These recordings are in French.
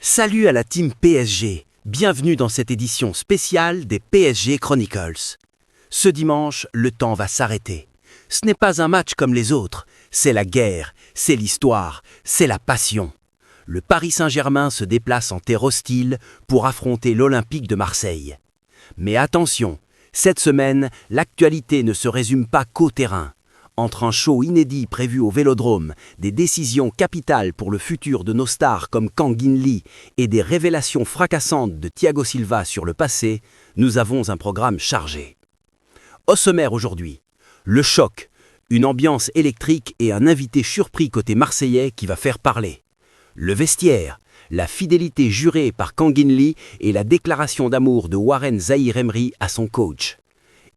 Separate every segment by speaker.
Speaker 1: Salut à la team PSG, bienvenue dans cette édition spéciale des PSG Chronicles. Ce dimanche, le temps va s'arrêter. Ce n'est pas un match comme les autres, c'est la guerre, c'est l'histoire, c'est la passion. Le Paris Saint-Germain se déplace en terre hostile pour affronter l'Olympique de Marseille. Mais attention, cette semaine, l'actualité ne se résume pas qu'au terrain. Entre un show inédit prévu au Vélodrome, des décisions capitales pour le futur de nos stars comme Kang In-lee et des révélations fracassantes de Thiago Silva sur le passé, nous avons un programme chargé. Au sommaire aujourd'hui, le choc, une ambiance électrique et un invité surpris côté marseillais qui va faire parler. Le vestiaire, la fidélité jurée par Kang In-lee et la déclaration d'amour de Warren Zaïre-Emery à son coach.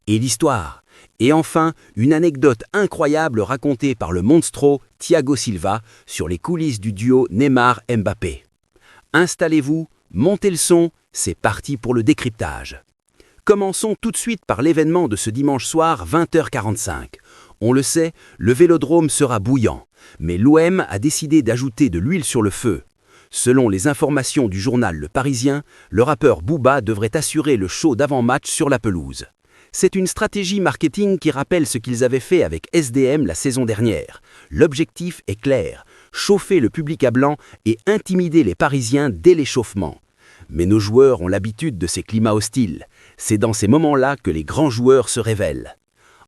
Speaker 1: Et l'histoire. Et enfin, une anecdote incroyable racontée par le monstro Thiago Silva sur les coulisses du duo Neymar-Mbappé. Installez-vous, montez le son, c'est parti pour le décryptage. Commençons tout de suite par l'événement de ce dimanche soir 20h45. On le sait, le Vélodrome sera bouillant, mais l'OM a décidé d'ajouter de l'huile sur le feu. Selon les informations du journal Le Parisien, le rappeur Booba devrait assurer le show d'avant-match sur la pelouse. C'est une stratégie marketing qui rappelle ce qu'ils avaient fait avec SDM la saison dernière. L'objectif est clair, chauffer le public à blanc et intimider les Parisiens dès l'échauffement. Mais nos joueurs ont l'habitude de ces climats hostiles. C'est dans ces moments-là que les grands joueurs se révèlent.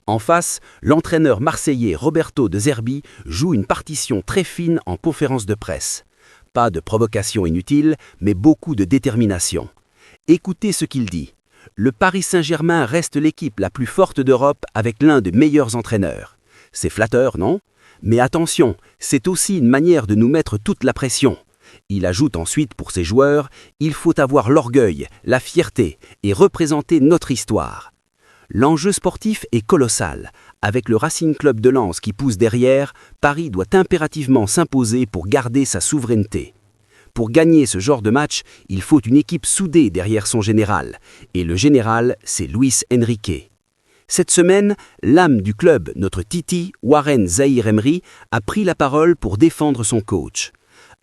Speaker 1: En face, l'entraîneur marseillais Roberto De Zerbi joue une partition très fine en conférence de presse. Pas de provocation inutile, mais beaucoup de détermination. Écoutez ce qu'il dit. Le Paris Saint-Germain reste l'équipe la plus forte d'Europe avec l'un des meilleurs entraîneurs. C'est flatteur, non ? Mais attention, c'est aussi une manière de nous mettre toute la pression. Il ajoute ensuite pour ses joueurs, il faut avoir l'orgueil, la fierté et représenter notre histoire. L'enjeu sportif est colossal. Avec le Racing Club de Lens qui pousse derrière, Paris doit impérativement s'imposer pour garder sa souveraineté. Pour gagner ce genre de match, il faut une équipe soudée derrière son général. Et le général, c'est Luis Enrique. Cette semaine, l'âme du club, notre Titi, Warren Zaïre-Emery, a pris la parole pour défendre son coach.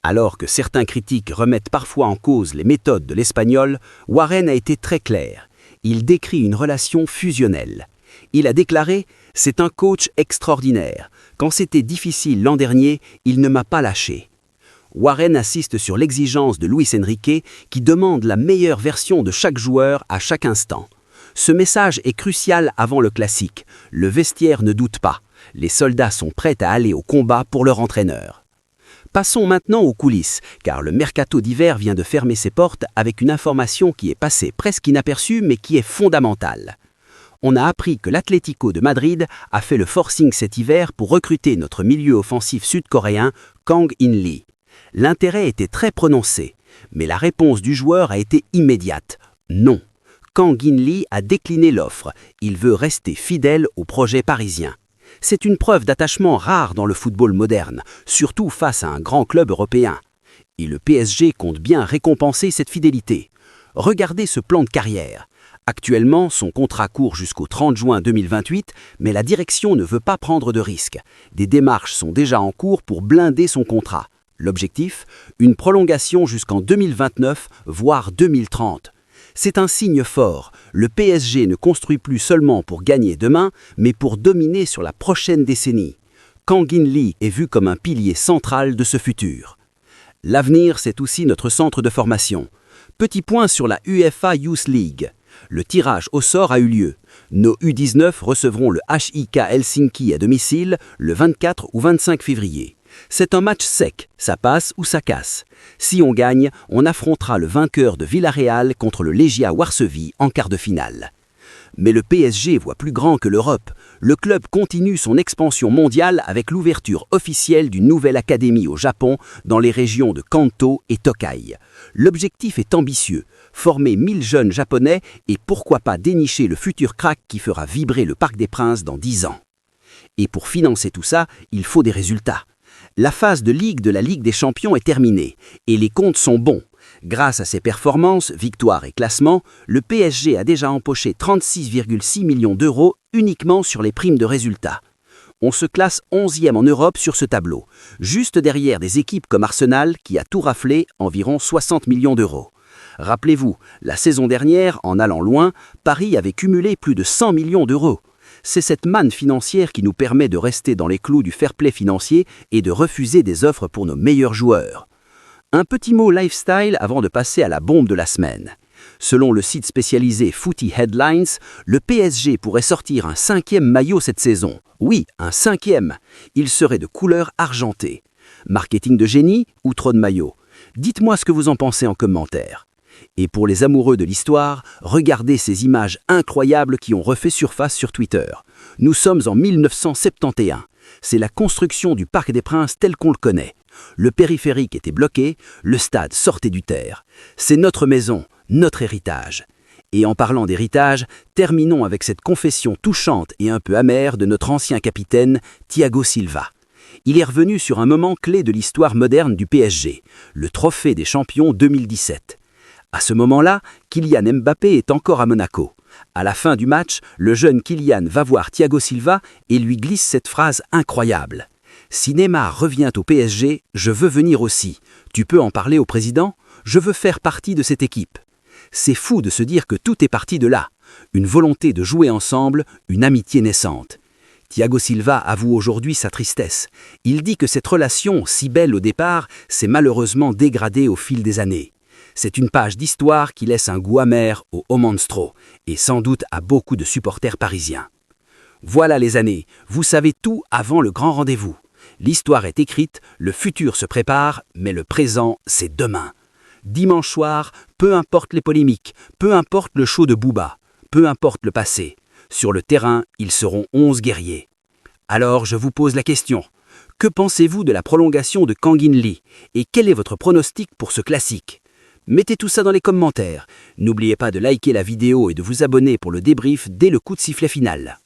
Speaker 1: Alors que certains critiques remettent parfois en cause les méthodes de l'Espagnol, Warren a été très clair. Il décrit une relation fusionnelle. Il a déclaré « C'est un coach extraordinaire. Quand c'était difficile l'an dernier, il ne m'a pas lâché. » Warren insiste sur l'exigence de Luis Enrique qui demande la meilleure version de chaque joueur à chaque instant. Ce message est crucial avant le classique. Le vestiaire ne doute pas. Les soldats sont prêts à aller au combat pour leur entraîneur. Passons maintenant aux coulisses, car le mercato d'hiver vient de fermer ses portes avec une information qui est passée presque inaperçue mais qui est fondamentale. On a appris que l'Atlético de Madrid a fait le forcing cet hiver pour recruter notre milieu offensif sud-coréen Kang In-lee. L'intérêt était très prononcé, mais la réponse du joueur a été immédiate. Non. Kang In-lee a décliné l'offre. Il veut rester fidèle au projet parisien. C'est une preuve d'attachement rare dans le football moderne, surtout face à un grand club européen. Et le PSG compte bien récompenser cette fidélité. Regardez ce plan de carrière. Actuellement, son contrat court jusqu'au 30 juin 2028, mais la direction ne veut pas prendre de risques. Des démarches sont déjà en cours pour blinder son contrat. L'objectif, une prolongation jusqu'en 2029, voire 2030. C'est un signe fort. Le PSG ne construit plus seulement pour gagner demain, mais pour dominer sur la prochaine décennie. Kang In-lee est vu comme un pilier central de ce futur. L'avenir, c'est aussi notre centre de formation. Petit point sur la UEFA Youth League. Le tirage au sort a eu lieu. Nos U19 recevront le HIK Helsinki à domicile le 24 ou 25 février. C'est un match sec, ça passe ou ça casse. Si on gagne, on affrontera le vainqueur de Villarreal contre le Legia Varsovie en quart de finale. Mais le PSG voit plus grand que l'Europe. Le club continue son expansion mondiale avec l'ouverture officielle d'une nouvelle académie au Japon dans les régions de Kanto et Tokai. L'objectif est ambitieux, former 1000 jeunes japonais et pourquoi pas dénicher le futur crack qui fera vibrer le Parc des Princes dans 10 ans. Et pour financer tout ça, il faut des résultats. La phase de Ligue de la Ligue des Champions est terminée et les comptes sont bons. Grâce à ses performances, victoires et classements, le PSG a déjà empoché 36,6 millions d'euros uniquement sur les primes de résultats. On se classe 11e en Europe sur ce tableau, juste derrière des équipes comme Arsenal qui a tout raflé, environ 60 millions d'euros. Rappelez-vous, la saison dernière, en allant loin, Paris avait cumulé plus de 100 millions d'euros. C'est cette manne financière qui nous permet de rester dans les clous du fair play financier et de refuser des offres pour nos meilleurs joueurs. Un petit mot lifestyle avant de passer à la bombe de la semaine. Selon le site spécialisé Footy Headlines, le PSG pourrait sortir un 5e maillot cette saison. Oui, un 5e. Il serait de couleur argentée. Marketing de génie ou trop de maillots? Dites-moi ce que vous en pensez en commentaire. Et pour les amoureux de l'histoire, regardez ces images incroyables qui ont refait surface sur Twitter. Nous sommes en 1971. C'est la construction du Parc des Princes tel qu'on le connaît. Le périphérique était bloqué, le stade sortait du terre. C'est notre maison, notre héritage. Et en parlant d'héritage, terminons avec cette confession touchante et un peu amère de notre ancien capitaine, Thiago Silva. Il est revenu sur un moment clé de l'histoire moderne du PSG, le trophée des champions 2017. À ce moment-là, Kylian Mbappé est encore à Monaco. À la fin du match, le jeune Kylian va voir Thiago Silva et lui glisse cette phrase incroyable. « Si Neymar revient au PSG, je veux venir aussi. Tu peux en parler au président? Je veux faire partie de cette équipe. » C'est fou de se dire que tout est parti de là. Une volonté de jouer ensemble, une amitié naissante. Thiago Silva avoue aujourd'hui sa tristesse. Il dit que cette relation, si belle au départ, s'est malheureusement dégradée au fil des années. C'est une page d'histoire qui laisse un goût amer au Haut Monstro et sans doute à beaucoup de supporters parisiens. Voilà les années, vous savez tout avant le grand rendez-vous. L'histoire est écrite, le futur se prépare, mais le présent, c'est demain. Dimanche soir, peu importe les polémiques, peu importe le show de Booba, peu importe le passé. Sur le terrain, ils seront 11 guerriers. Alors je vous pose la question. Que pensez-vous de la prolongation de Kangin Lee et quel est votre pronostic pour ce classique? Mettez tout ça dans les commentaires. N'oubliez pas de liker la vidéo et de vous abonner pour le débrief dès le coup de sifflet final.